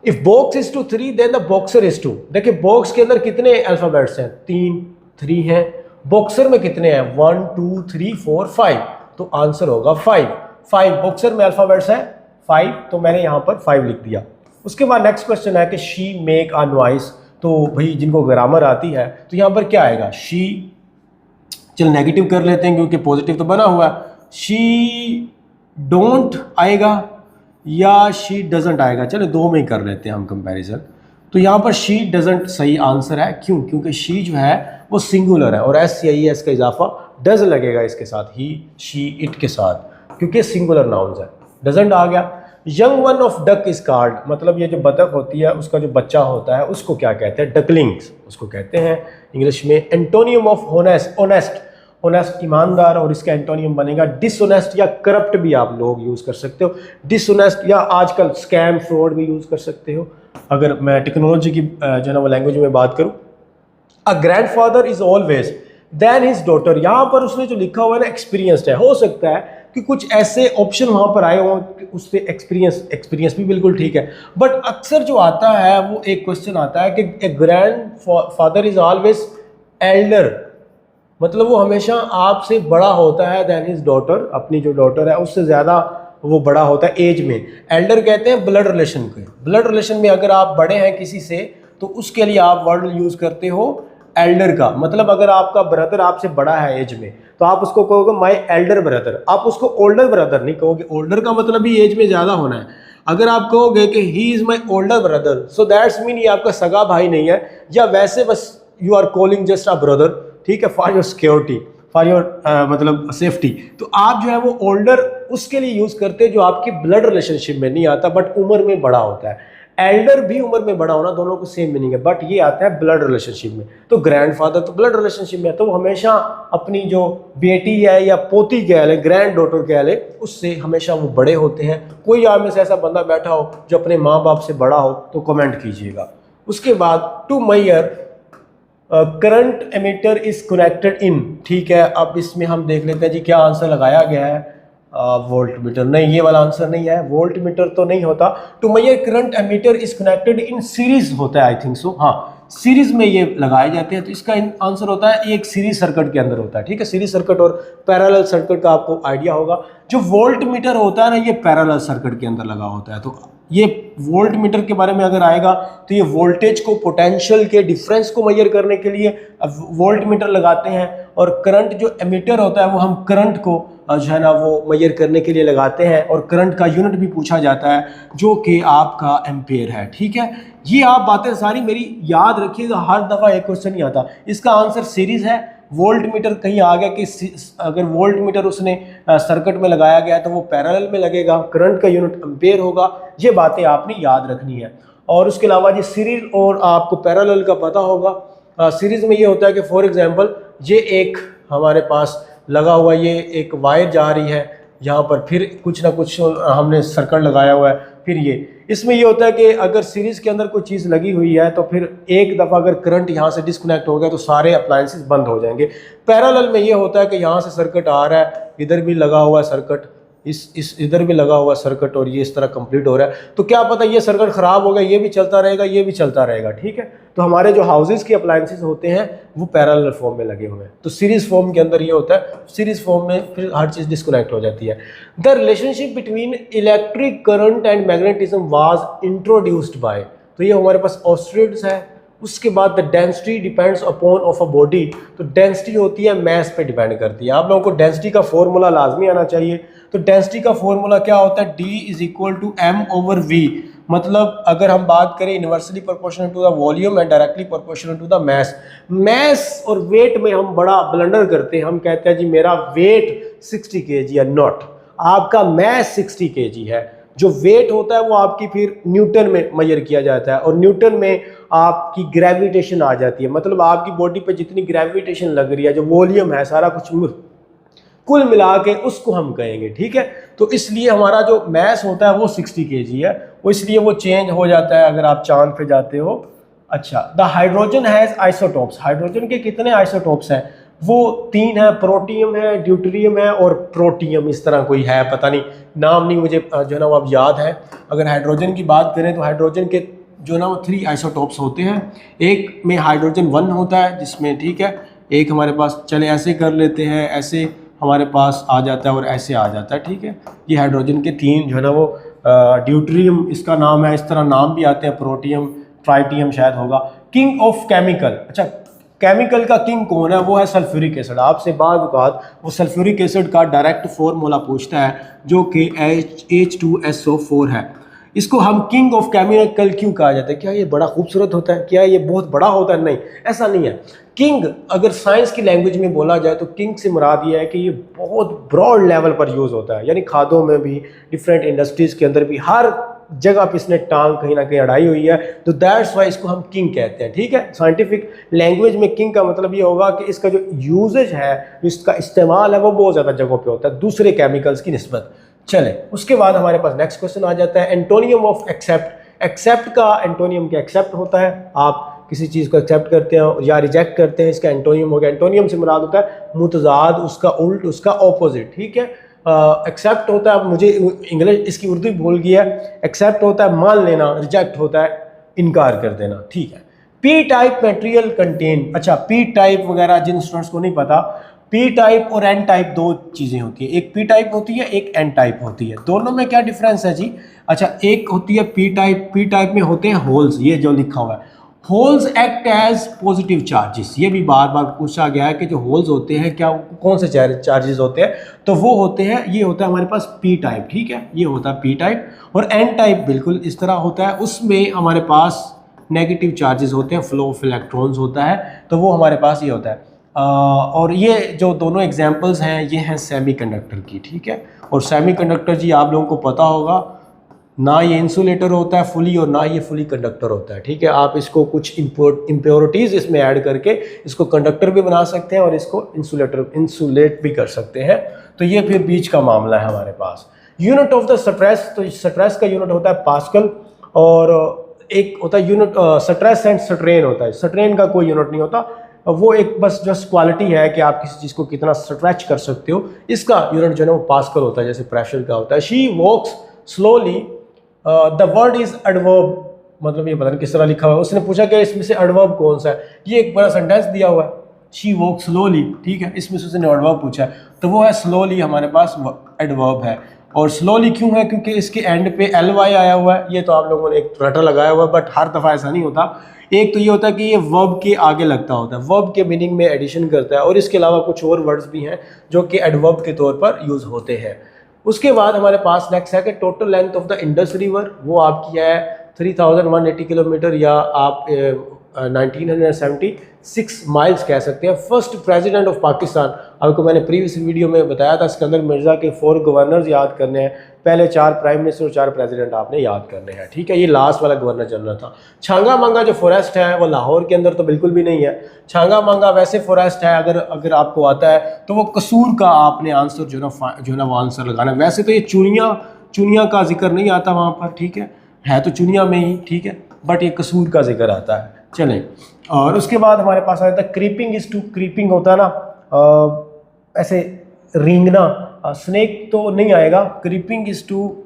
if box is to 3 then the boxer is 2। देखिए बॉक्स के अंदर कितने अल्फाबेट्स हैं, 3 हैं। बॉक्सर में कितने हैं, 1 2 3 4 5, तो आंसर होगा 5। बॉक्सर में अल्फाबेट्स हैं 5, तो मैंने यहाँ पर 5 लिख दिया। उसके बाद नेक्स्ट क्वेश्चन है कि शी मेक अ नॉइस। तो भाई जिनको ग्रामर आती है तो यहाँ पर क्या आएगा, शी, चल नेगेटिव कर लेते हैं क्योंकि पॉजिटिव तो बना हुआ है। शी डोंट आएगा या शी डजंट आएगा, चलो 2 में ही कर लेते हैं हम कंपैरिजन। तो यहाँ पर शी डजंट सही आंसर है, क्यों, क्योंकि शी जो है वो सिंगुलर है और S या ES का इजाफा डज लगेगा इसके साथ, ही शी इट के साथ, क्योंकि सिंगुलर नाउन्स है। डजंट आ गया। Young one of duck is called, मतलब ये जो बतख होती है उसका जो बच्चा होता है उसको क्या कहते हैं, डकलिंग्स उसको कहते हैं इंग्लिश में। एंटोनियम ऑफ ऑनेस्ट ईमानदार, और इसका एंटोनियम बनेगा डिसऑनेस्ट या करप्ट भी आप लोग यूज़ कर सकते हो। डिसऑनेस्ट या आजकल स्कैम फ्रॉड भी यूज़ कर सकते हो अगर मैं टेक्नोलॉजी की जो ना वो लैंग्वेज में बात करूँ। A grandfather is always than his daughter, यहाँ पर उसने जो लिखा हुआ है ना एक्सपीरियंस्ड है, हो सकता है कि कुछ ऐसे ऑप्शन वहाँ पर आए हों कि उससे एक्सपीरियंस भी बिल्कुल ठीक है। बट अक्सर जो आता है वो एक क्वेश्चन आता है कि a grandfather is always elder, मतलब वो हमेशा आपसे बड़ा होता है देन हिज डॉटर, अपनी जो डॉटर है उससे ज़्यादा वो बड़ा होता है एज में। एल्डर कहते हैं ब्लड रिलेशन के, ब्लड रिलेशन में अगर आप बड़े हैं किसी से तो उसके लिए आप वर्ड यूज़ करते हो एल्डर का। मतलब अगर आपका ब्रदर आपसे बड़ा है एज में तो आप उसको कहोगे माय एल्डर ब्रदर, आप उसको ओल्डर ब्रदर नहीं कहोगे। ओल्डर का मतलब भी एज में ज़्यादा होना है। अगर आप कहोगे कि he is my older brother, so that's mean ये आपका सगा भाई नहीं है, या वैसे बस you are calling just a brother, ठीक है, for your security, for your मतलब सेफ्टी। तो आप जो है वो ओल्डर उसके लिए यूज़ करते हैं जो आपकी ब्लड रिलेशनशिप में नहीं आता बट उम्र में बड़ा होता है। एल्डर भी उम्र में बड़ा होना, दोनों को सेम मीनिंग है, बट ये आता है ब्लड रिलेशनशिप में। तो ग्रैंडफादर तो ब्लड रिलेशनशिप में है, तो वो हमेशा अपनी जो बेटी है या पोती कह ले, ग्रैंड डॉटर कह ले, उससे हमेशा वो बड़े होते हैं। कोई आप में से ऐसा बंदा बैठा हो जो अपने माँ बाप से बड़ा हो तो कमेंट कीजिएगा। उसके बाद to measure current ammeter is connected in, ठीक है। अब इसमें हम देख लेते हैं जी क्या आंसर लगाया गया है। वोल्ट मीटर नहीं, ये वाला आंसर नहीं है, वोल्ट मीटर तो नहीं होता। To measure current ammeter is connected in series होता है, आई थिंक सो, हाँ सीरीज में ये लगाए जाते हैं। तो इसका आंसर होता है एक सीरीज सर्किट के अंदर होता है, ठीक है। सीरीज सर्किट और पैरेलल सर्किट का आपको आइडिया होगा। जो वोल्ट मीटर होता है ना, ये पैरेलल सर्किट के अंदर लगा होता है। तो ये वोल्ट मीटर के बारे में अगर आएगा तो ये वोल्टेज को, पोटेंशियल के डिफरेंस को मेजर करने के लिए वोल्ट मीटर लगाते हैं। और करंट जो एमीटर होता है वो हम करंट को जो है ना वो मेजर करने के लिए लगाते हैं। और करंट का यूनिट भी पूछा जाता है जो कि आपका एम्पेयर है, ठीक है। ये आप बातें सारी मेरी याद रखिएगा, हर दफ़ा एक क्वेश्चन नहीं आता। इसका आंसर सीरीज है। वोल्ट मीटर कहीं आ गया कि अगर वोल्ट मीटर उसने सर्किट में लगाया गया है तो वो पैरेलल में लगेगा, करंट का यूनिट एम्पेयर होगा। ये बातें आपने याद रखनी है। और उसके अलावा ये सीरीज और आपको पैरेलल का पता होगा। सीरीज में ये होता है कि फॉर एग्जांपल ये एक हमारे पास लगा हुआ, ये एक वायर जा रही है यहाँ पर, फिर कुछ ना कुछ हमने सर्किट लगाया हुआ है, फिर ये इसमें ये होता है कि अगर सीरीज के अंदर कोई चीज़ लगी हुई है तो फिर एक दफ़ा अगर करंट यहाँ से डिस्कनेक्ट हो गया तो सारे अप्लायंसेस बंद हो जाएंगे। पैरेलल में ये होता है कि यहाँ से सर्किट आ रहा है, इधर भी लगा हुआ है सर्किट, इस इधर भी लगा हुआ सर्किट, और ये इस तरह कंप्लीट हो रहा है। तो क्या पता ये सर्किट ख़राब हो गया, ये भी चलता रहेगा, ये भी चलता रहेगा, ठीक है। तो हमारे जो हाउसेस के अप्लायंसेस होते हैं वो पैरेलल फॉर्म में लगे हुए हैं। तो सीरीज फॉर्म के अंदर ये होता है, सीरीज फॉर्म में फिर हर चीज़ डिस्कनेक्ट हो जाती है। The relationship between electric current and magnetism was introduced by, तो ये हमारे पास ऑस्ट्रिड्स है। उसके बाद the density depends upon of a body, तो डेंसिटी होती है मैस पे डिपेंड करती है। आप लोगों को डेंसिटी का फॉर्मूला लाजमी आना चाहिए। तो डेंसिटी का फॉर्मूला क्या होता है, D is equal to M/V। मतलब अगर हम बात करें inversely proportional to the volume and directly proportional to the mass. Mass और वेट में हम बड़ा ब्लंडर करते हैं, हम कहते हैं जी मेरा वेट 60 kg है, नॉट, आपका मैस 60 kg है। जो वेट होता है वो आपकी फिर न्यूटन में मेजर किया जाता है, और न्यूटन में आपकी ग्रेविटेशन आ जाती है। मतलब आपकी बॉडी पे जितनी ग्रेविटेशन लग रही है, जो वॉल्यूम है, सारा कुछ कुल मिला के उसको हम कहेंगे, ठीक है। तो इसलिए हमारा जो मैस होता है वो 60 kg है, वो इसलिए वो चेंज हो जाता है अगर आप चांद पे जाते हो। अच्छा, the hydrogen has isotopes, hydrogen के कितने आइसोटोप्स हैं, वो 3 है, प्रोटियम है, ड्यूटेरियम है और प्रोटियम, इस तरह कोई है, पता नहीं, नाम नहीं मुझे जो है ना वो अब याद है। अगर हाइड्रोजन की बात करें तो हाइड्रोजन के जो ना वो 3 आइसोटोप्स होते हैं। एक में हाइड्रोजन 1 होता है जिसमें, ठीक है, एक हमारे पास, चले ऐसे कर लेते हैं, ऐसे हमारे पास आ जाता है और ऐसे आ जाता है, ठीक है। ये हाइड्रोजन के 3 जो है ना वो ड्यूटेरियम इसका नाम है, इस तरह नाम भी आते हैं, प्रोटियम, ट्राइटियम शायद होगा। किंग ऑफ केमिकल, अच्छा केमिकल का किंग कौन है, वो है सल्फ्यूरिक एसिड। आपसे बात वो सल्फ्यूरिक एसिड का डायरेक्ट फॉर्मूला पूछता है जो कि H2SO4 है। इसको हम किंग ऑफ केमिकल क्यों कहा जाता है, क्या ये बड़ा खूबसूरत होता है, क्या ये बहुत बड़ा होता है, नहीं ऐसा नहीं है। किंग अगर साइंस की लैंग्वेज में बोला जाए तो किंग से मुराद ये है कि ये बहुत ब्रॉड लेवल पर यूज़ होता है, यानी खादों में भी, डिफरेंट इंडस्ट्रीज़ के अंदर भी, हर जगह पे इसने टांग कहीं ना कहीं अड़ाई हुई है, तो दैट्स वाई इसको हम किंग कहते हैं, ठीक है। साइंटिफिक लैंग्वेज में किंग का मतलब ये होगा कि इसका जो यूजेज है, इसका इस्तेमाल है, वो बहुत ज़्यादा जगहों पे होता है दूसरे केमिकल्स की निस्बत। चले उसके बाद हमारे पास नेक्स्ट क्वेश्चन आ जाता है, एंटोनियम ऑफ एक्सेप्ट। एक्सेप्ट का एंटोनियम क्या, एक्सेप्ट होता है, आप किसी चीज़ को एक्सेप्ट करते हैं या रिजेक्ट करते हैं, इसका एंटोनियम हो गया। एंटोनियम से मुराद होता है मुतजाद, उसका उल्ट, उसका ऑपोजिट, ठीक है। एक्सेप्ट होता है, मुझे इंग्लिश इसकी उर्दू भूल गया, एक्सेप्ट होता है मान लेना, रिजेक्ट होता है इनकार कर देना, ठीक है। पी टाइप मटेरियल कंटेन, अच्छा पी टाइप वगैरह जिन स्टूडेंट्स को नहीं पता, पी टाइप और एन टाइप दो चीज़ें होती है, एक पी टाइप होती है एक एन टाइप होती है, दोनों में क्या डिफरेंस है जी। अच्छा एक होती है पी टाइप, पी टाइप में होते हैं होल्स, ये जो लिखा हुआ है holes act as positive charges, ये भी बार बार पूछा गया है कि जो होल्स होते हैं क्या कौन से चार्जेस होते हैं, तो वो होते हैं, ये होता है हमारे पास पी टाइप, ठीक है, ये होता है पी टाइप। और एन टाइप बिल्कुल इस तरह होता है, उसमें हमारे पास नेगेटिव चार्जेस होते हैं, फ्लो ऑफ इलेक्ट्रॉन्स होता है, तो वो हमारे पास ये होता है। और ये जो दोनों एग्जांपल्स हैं ये हैं सेमीकंडक्टर की, ठीक है। और सेमीकंडक्टर जी आप लोगों को पता होगा ना ये इंसुलेटर होता है फुली और ना ये फुली कंडक्टर होता है, ठीक है। आप इसको कुछ इम्प्योरिटीज़ इसमें ऐड करके इसको कंडक्टर भी बना सकते हैं और इसको इंसुलेट भी कर सकते हैं, तो ये फिर बीच का मामला है हमारे पास। यूनिट ऑफ द स्ट्रेस, तो स्ट्रेस का यूनिट होता है पास्कल, और एक होता है यूनिट स्ट्रेस एंड स्ट्रेन होता है, स्ट्रेन का कोई यूनिट नहीं होता, वो एक बस जस्ट क्वालिटी है कि आप किसी चीज़ को कितना स्ट्रेच कर सकते हो, इसका यूनिट जो है वो पास्कल होता है, जैसे प्रेशर का होता है। She walks slowly, the word is adverb, मतलब ये पता नहीं किस तरह लिखा हुआ है, उसने पूछा कि इसमें से एडवर्ब कौन सा है, ये एक बड़ा सेंटेंस दिया हुआ है शी वॉक स्लोली, ठीक है, इसमें से उसने एडवर्ब पूछा है, तो वो है स्लोली, हमारे पास एडवर्ब है। और स्लोली क्यों है, क्योंकि इसके एंड पे एल वाई आया हुआ है, ये तो आप लोगों ने एक रटा लगाया हुआ है, बट हर दफ़ा ऐसा नहीं होता। एक तो ये होता है कि ये वर्ब के आगे लगता होता है, वर्ब के मीनिंग में एडिशन करता है, और इसके अलावा कुछ और वर्ड्स भी हैं जो कि एडवर्ब के तौर पर यूज़ होते हैं। उसके बाद हमारे पास नेक्स्ट है कि total length of the Indus river, वो आपकी है 3180 किलोमीटर, या आप 1976 माइल्स कह सकते हैं। फर्स्ट प्रेसिडेंट ऑफ पाकिस्तान, आपको मैंने प्रीवियस वीडियो में बताया था, सिकंदर मिर्ज़ा के 4 गवर्नर्स याद करने हैं, पहले 4 प्राइम मिनिस्टर और 4 प्रेसिडेंट आपने याद करने हैं, ठीक है। ये लास्ट वाला गवर्नर जनरल था। छांगा मांगा जो फॉरेस्ट है वो लाहौर के अंदर तो बिल्कुल भी नहीं है, छांगा मांगा वैसे फॉरेस्ट है, अगर आपको आता है तो वो कसूर का आपने आंसर जो ना वो आंसर लगाना है। वैसे तो ये चुनिया का जिक्र नहीं आता वहाँ पर, ठीक है तो चुनिया में ही, ठीक है, बट ये कसूर का जिक्र आता है। चलें, और उसके बाद हमारे पास आता है क्रीपिंग इज टू, क्रीपिंग होता है ना ऐसे रेंगना, स्नेक तो नहीं आएगा, creeping is to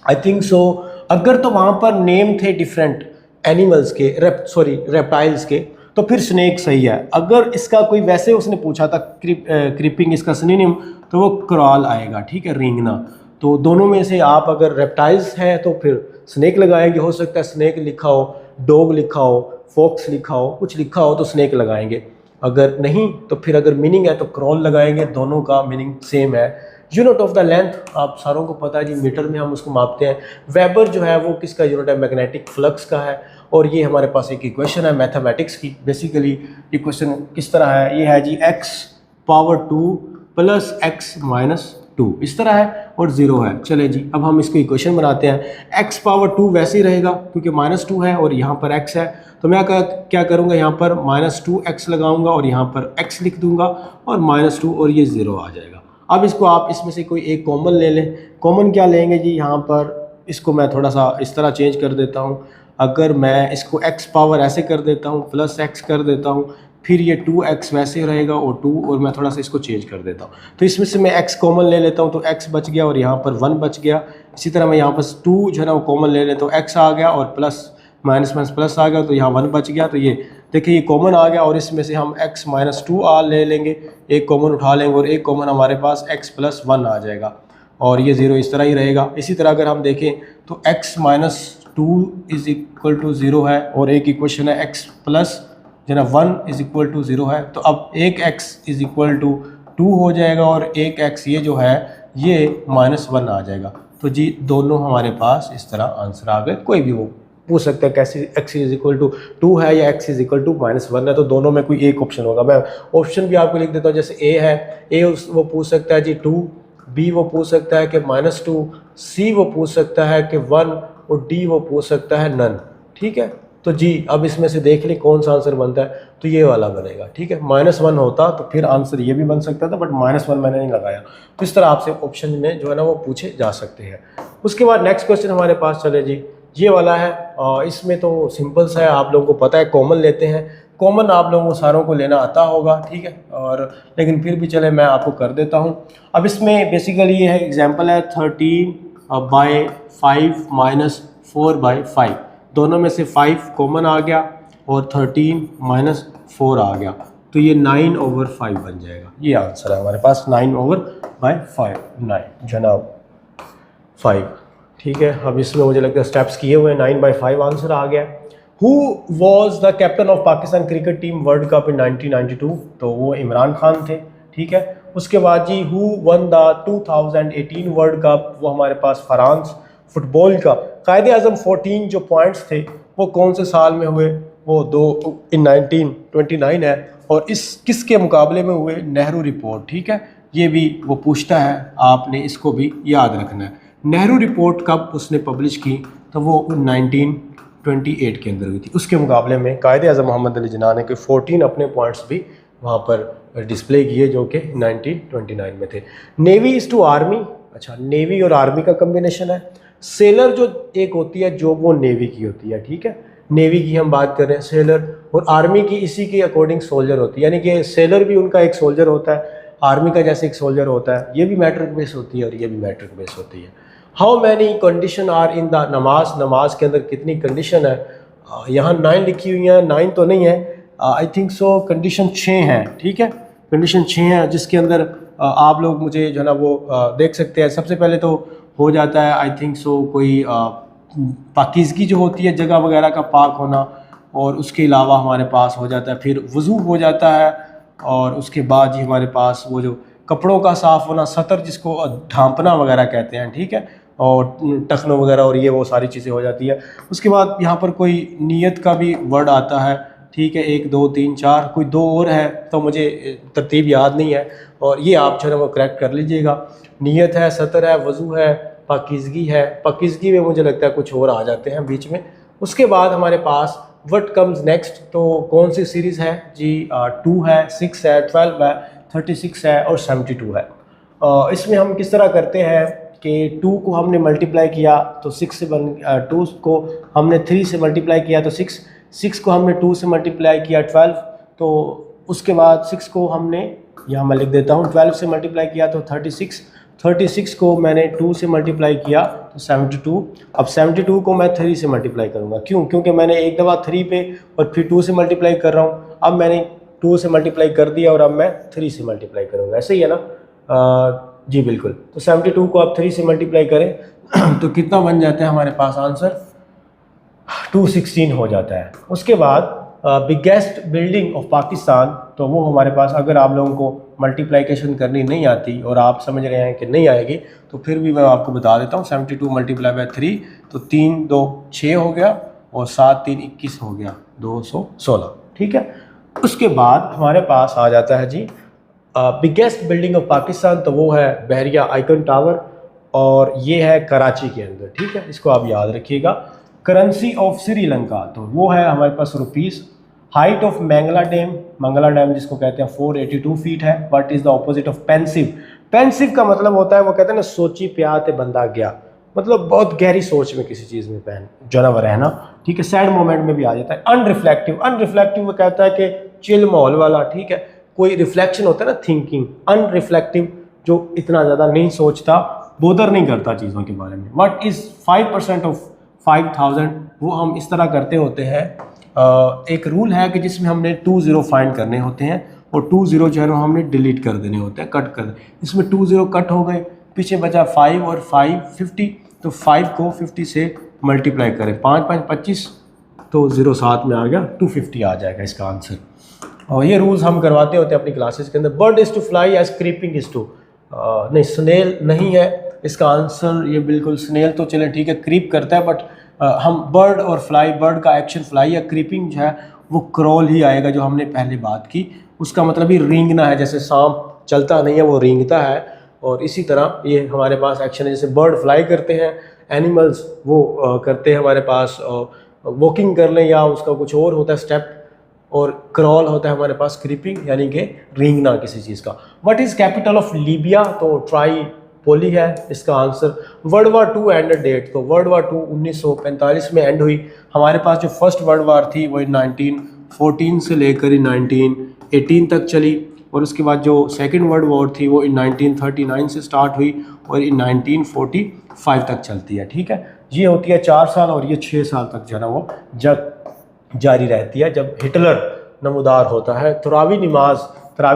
I think so. अगर तो वहाँ पर नेम थे डिफरेंट एनिमल्स के, रेप्टाइल्स के, तो फिर स्नेक सही है। अगर इसका कोई वैसे उसने पूछा था क्रीपिंग इसका सिनोनिम, तो वो क्रॉल आएगा, ठीक है, रेंगना। तो दोनों में से आप अगर रेप्टाइल्स हैं तो फिर स्नेक लगाएंगे, हो सकता है स्नेक लिखा हो, डॉग लिखा हो, फॉक्स लिखा हो, कुछ लिखा हो तो स्नेक लगाएंगे, अगर नहीं तो फिर अगर मीनिंग है तो क्रॉल लगाएंगे, दोनों का मीनिंग सेम है। यूनिट ऑफ द लेंथ आप सारों को पता है जी, मीटर में हम उसको मापते हैं। वेबर जो है वो किसका यूनिट है, मैग्नेटिक फ्लक्स का है। और ये हमारे पास एक इक्वेशन है मैथमेटिक्स की, बेसिकली इक्वेशन किस तरह है, ये है जी x⁻² + x-2 इस तरह है और 0 है। चले जी अब हम इसको इक्वेशन बनाते हैं। x⁻² वैसे ही रहेगा क्योंकि -2 है और यहाँ पर x है, तो मैं क्या करूँगा, यहाँ पर -2x लगाऊंगा और यहाँ पर x लिख दूंगा और -2 और ये 0 आ जाएगा। अब इसको आप इसमें से कोई एक कॉमन ले लें। कॉमन क्या लेंगे जी, यहाँ पर इसको मैं थोड़ा सा इस तरह चेंज कर देता हूँ। अगर मैं इसको x पावर ऐसे कर देता हूँ +x कर देता हूँ, फिर ये 2x वैसे रहेगा और 2, और मैं थोड़ा सा इसको चेंज कर देता हूँ। तो इसमें से मैं x कॉमन ले लेता हूँ तो x बच गया और यहाँ पर 1 बच गया। इसी तरह मैं यहाँ पर 2 जो है ना वो कॉमन ले लेता हूँ, x आ गया और प्लस आ गया तो यहाँ 1 बच गया। तो ये देखिए ये कॉमन आ गया और इसमें से हम x-2 ले लेंगे, एक कॉमन उठा लेंगे और एक कॉमन हमारे पास x+1 आ जाएगा और ये 0 इस तरह ही रहेगा। इसी तरह अगर हम देखें तो x-2 = 0 है और एक इक्वेशन है x+1 = 0 है। तो अब एक x = 2 हो जाएगा और एक x ये जो है ये -1 आ जाएगा। तो जी दोनों हमारे पास इस तरह आंसर आ गए। कोई भी वो पूछ सकता है कैसे x = 2 है या x = -1 है, तो दोनों में कोई एक ऑप्शन होगा। मैं ऑप्शन भी आपको लिख देता हूँ, जैसे a है, a वो पूछ सकता है जी 2, b वो पूछ सकता है कि -2, c वो पूछ सकता है कि 1 और d वो पूछ सकता है नन। ठीक है, तो जी अब इसमें से देख लें कौन सा आंसर बनता है, तो ये वाला बनेगा। ठीक है, -1 होता तो फिर आंसर ये भी बन सकता था, बट -1 मैंने नहीं लगाया। तो इस तरह आपसे ऑप्शन में जो है ना वो पूछे जा सकते हैं। उसके बाद नेक्स्ट क्वेश्चन हमारे पास चले जी, ये वाला है। इसमें तो सिंपल सा है, आप लोगों को पता है, कॉमन लेते हैं। कॉमन आप लोगों को सारों को लेना आता होगा, ठीक है, और लेकिन फिर भी चले मैं आपको कर देता हूँ। अब इसमें बेसिकली ये है एग्जांपल है 13/5 माइनस 4/5, दोनों में से 5 कॉमन आ गया और 13 माइनस 4 आ गया, तो ये 9/5 बन जाएगा। ये आंसर है हमारे पास 9/5, 9 जनाब 5, ठीक है। अब इसमें मुझे लगता है स्टेप्स किए हुए हैं, 9/5 आंसर आ गया। Who was the captain of Pakistan cricket team world cup in 1992, तो वो इमरान खान थे, ठीक है। उसके बाद जी who won the 2018 world cup, वो हमारे पास फ्रांस फुटबॉल का कायदे आज़म 14 जो पॉइंट्स थे वो कौन से साल में हुए, वो 1929 है, और इस किसके मुकाबले में हुए, नेहरू रिपोर्ट, ठीक है। ये भी वो पूछता है, आपने इसको भी याद रखना है। नेहरू रिपोर्ट कब उसने पब्लिश की, तो वो 1928 के अंदर हुई थी। उसके मुकाबले में कायदे आज़म मोहम्मद अली जिन्ना ने के 14 अपने पॉइंट्स भी वहाँ पर डिस्प्ले किए जो कि 1929 में थे। नेवी इज़ टू आर्मी, अच्छा नेवी और आर्मी का कम्बिनेशन है। सेलर जो एक होती है जो वो नेवी की होती है, ठीक है, नेवी की हम बात कर रहे हैं सेलर, और आर्मी की इसी के अकॉर्डिंग सोल्जर होती है, यानी कि सेलर भी उनका एक सोल्जर होता है, आर्मी का जैसे एक सोल्जर होता है। ये भी मैट्रिक बेस होती है और ये भी मैट्रिक बेस होती है। How many condition are in the namaz, नमाज के अंदर कितनी कंडीशन है, यहाँ 9 लिखी हुई हैं, 9 तो नहीं है, आई थिंक सो कंडीशन 6 हैं, ठीक है, कंडीशन 6 है, जिसके अंदर आप लोग मुझे जो है ना वो देख सकते हैं। सबसे पहले तो हो जाता है आई थिंक सो कोई पाकीज़गी जो होती है, जगह वगैरह का पाक होना, और उसके अलावा हमारे पास हो जाता है फिर वज़ू हो जाता है, और उसके बाद ही हमारे पास वो जो कपड़ों का साफ़ होना, सतर जिसको ढांपना वगैरह कहते हैं, ठीक है, और टखनों वगैरह और ये वो सारी चीज़ें हो जाती है। उसके बाद यहाँ पर कोई नीयत का भी वर्ड आता है, ठीक है, 1 2 3 4, कोई 2 और है तो मुझे तरतीब याद नहीं है, और ये आप जो है वो करेक्ट कर लीजिएगा। नीयत है, सतर है, वज़ू है, पाकीज़गी है, पाकीज़गी में मुझे लगता है कुछ और आ जाते हैं बीच में। उसके बाद हमारे पास व्हाट कम्स नेक्स्ट, तो कौन सी सीरीज़ है जी, 2 है, 6 है, 12 है, 36 है और 72 है। इसमें हम किस तरह करते हैं कि 2 को हमने मल्टीप्लाई किया तो 6 से 2 को हमने 3 से मल्टीप्लाई किया तो 6 को हमने 2 से मल्टीप्लाई किया 12, तो उसके बाद 6 को हमने यहाँ मैं लिख देता हूँ 12 से मल्टीप्लाई किया तो 36 को मैंने 2 से मल्टीप्लाई किया तो 72। अब 72 को मैं 3 से मल्टीप्लाई करूँगा, क्यों, क्योंकि मैंने एक दफ़ा 3 पे और फिर 2 से मल्टीप्लाई कर रहा हूँ। अब मैंने 2 से मल्टीप्लाई कर दिया और अब मैं 3 से मल्टीप्लाई करूँगा, ऐसे ही है ना, जी बिल्कुल। तो 72 को आप 3 से मल्टीप्लाई करें तो कितना बन जाता है हमारे पास आंसर, 216 हो जाता है। उसके बाद बिगेस्ट बिल्डिंग ऑफ पाकिस्तान, तो वो हमारे पास, अगर आप लोगों को मल्टीप्लिकेशन करनी नहीं आती और आप समझ रहे हैं कि नहीं आएगी, तो फिर भी मैं आपको बता देता हूँ। 72 मल्टीप्लाई बाय 3, तो 3 2 6 हो गया और 7 3 21 हो गया, 216, ठीक है। उसके बाद हमारे पास आ जाता है जी बिगेस्ट बिल्डिंग ऑफ पाकिस्तान, तो वो है बहरिया आइकन टावर, और ये है कराची के अंदर, ठीक है, इसको आप याद रखिएगा। करेंसी ऑफ श्रीलंका, तो वो है हमारे पास rupees. Height of Mangla dam जिसको कहते हैं 482 फीट है। What is the opposite of pensive, pensive का मतलब होता है, वो कहते हैं ना सोची प्याते बंदा गया, मतलब बहुत गहरी सोच में किसी चीज़ में जानवर है ना, ठीक है। सैड मोमेंट में भी आ जाता है। अनरिफ्लेक्टिव वो कहता है कि चिल माहौल वाला, ठीक है, कोई रिफ्लेक्शन होता है ना, थिंकिंग। अनरिफ्लेक्टिव जो इतना ज़्यादा नहीं सोचता, बोदर नहीं करता चीज़ों के बारे में। व्हाट इज़ 5% ऑफ 5000, वो हम इस तरह करते होते हैं, एक रूल है कि जिसमें हमने 20 फाइंड करने होते हैं और 20 जो है ना हमने डिलीट कर देने होते हैं, कट कर। इसमें 20 कट हो गए, पीछे बचा 5 और 5 50, तो 5 को 50 से मल्टीप्लाई करें, 5 5 25, तो 0 साथ में आ गया, 250 आ जाएगा इसका आंसर। और ये रूल्स हम करवाते होते हैं अपनी क्लासेस के अंदर। Bird is to fly as creeping is to, नहीं स्नेल नहीं है इसका आंसर, ये बिल्कुल स्नेल तो चले ठीक है, क्रीप करता है, बट हम बर्ड और फ्लाई, बर्ड का एक्शन फ्लाई या क्रीपिंग जो है वो क्रॉल ही आएगा, जो हमने पहले बात की। उसका मतलब ही रेंगना है, जैसे सांप चलता नहीं है वो रेंगता है, और इसी तरह ये हमारे पास एक्शन है। जैसे बर्ड फ्लाई करते हैं, एनिमल्स वो करते हैं हमारे पास वॉकिंग कर लें, या उसका कुछ और होता है स्टेप, और क्रॉल होता है हमारे पास क्रीपिंग, यानी कि रेंगना किसी चीज़ का। What is capital of Libya, तो ट्राईपोली है इसका answer. World war 2 and date, तो वर्ल्ड वार 2 1945 में एंड हुई। हमारे पास जो फर्स्ट वर्ल्ड वार थी वो 1914 1914 से लेकर 1918 तक चली, और उसके बाद जो सेकेंड वर्ल्ड वॉर थी वो इन 1939 से स्टार्ट हुई और इन 1945 तक चलती है। ठीक है, ये होती है 4 साल और ये 6 साल तक जो है ना वो जंग जारी रहती है जब हिटलर नमूदार होता है। तरावी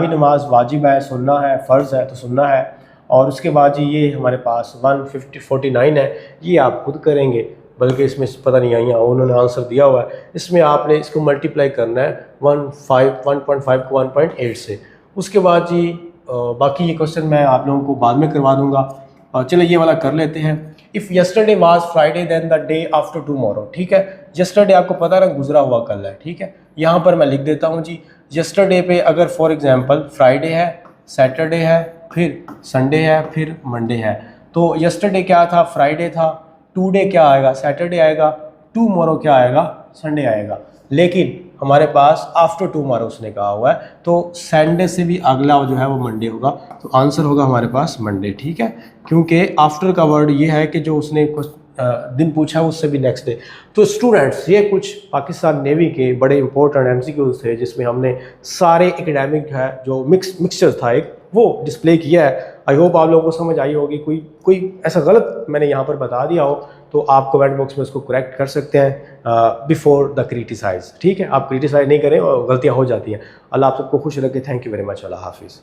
नमाज वाजिब है, सुन्ना है, फ़र्ज़ है तो सुन्ना है। और उसके बाद जी ये हमारे पास 149 है, ये आप खुद करेंगे, बल्कि इसमें पता नहीं यहाँ उन्होंने आंसर दिया हुआ है, इसमें आपने इसको मल्टीप्लाई करना है 1.5 को 1.8 से। उसके बाद जी बाकी ये क्वेश्चन मैं आप लोगों को बाद में करवा दूंगा। चलो ये वाला कर लेते हैं। If yesterday was Friday then the day after tomorrow. ठीक है, यस्टरडे आपको पता ना गुजरा हुआ कल है। ठीक है, यहाँ पर मैं लिख देता हूँ जी, यस्टरडे पे अगर फॉर एग्जांपल फ्राइडे है, सैटरडे है, फिर संडे है, फिर मंडे है, तो यस्टरडे क्या था, फ्राइडे था, टुडे क्या आएगा, सैटरडे आएगा, टुमारो क्या आएगा, संडे आएगा। लेकिन हमारे पास आफ्टर टुमारो उसने कहा हुआ है, तो संडे से भी अगला जो है वो मंडे होगा, तो आंसर होगा हमारे पास मंडे। ठीक है, क्योंकि आफ्टर का वर्ड ये है कि जो उसने कुछ दिन पूछा उससे भी नेक्स्ट डे। तो स्टूडेंट्स, ये कुछ पाकिस्तान नेवी के बड़े इंपॉर्टेंट एमसीक्यूज थे जिसमें हमने सारे एकेडमिक है जो मिक्सचर था एक वो डिस्प्ले किया है। आई होप आप लोगों को समझ आई होगी। कोई ऐसा गलत मैंने यहाँ पर बता दिया हो तो आप कमेंट बॉक्स में उसको करेक्ट कर सकते हैं बिफोर द क्रिटिसाइज। ठीक है, आप क्रिटिसाइज नहीं करें और गलतियाँ हो जाती हैं। अल्लाह आप सबको खुश रखे। Thank you very much. अल्लाह हाफिज़।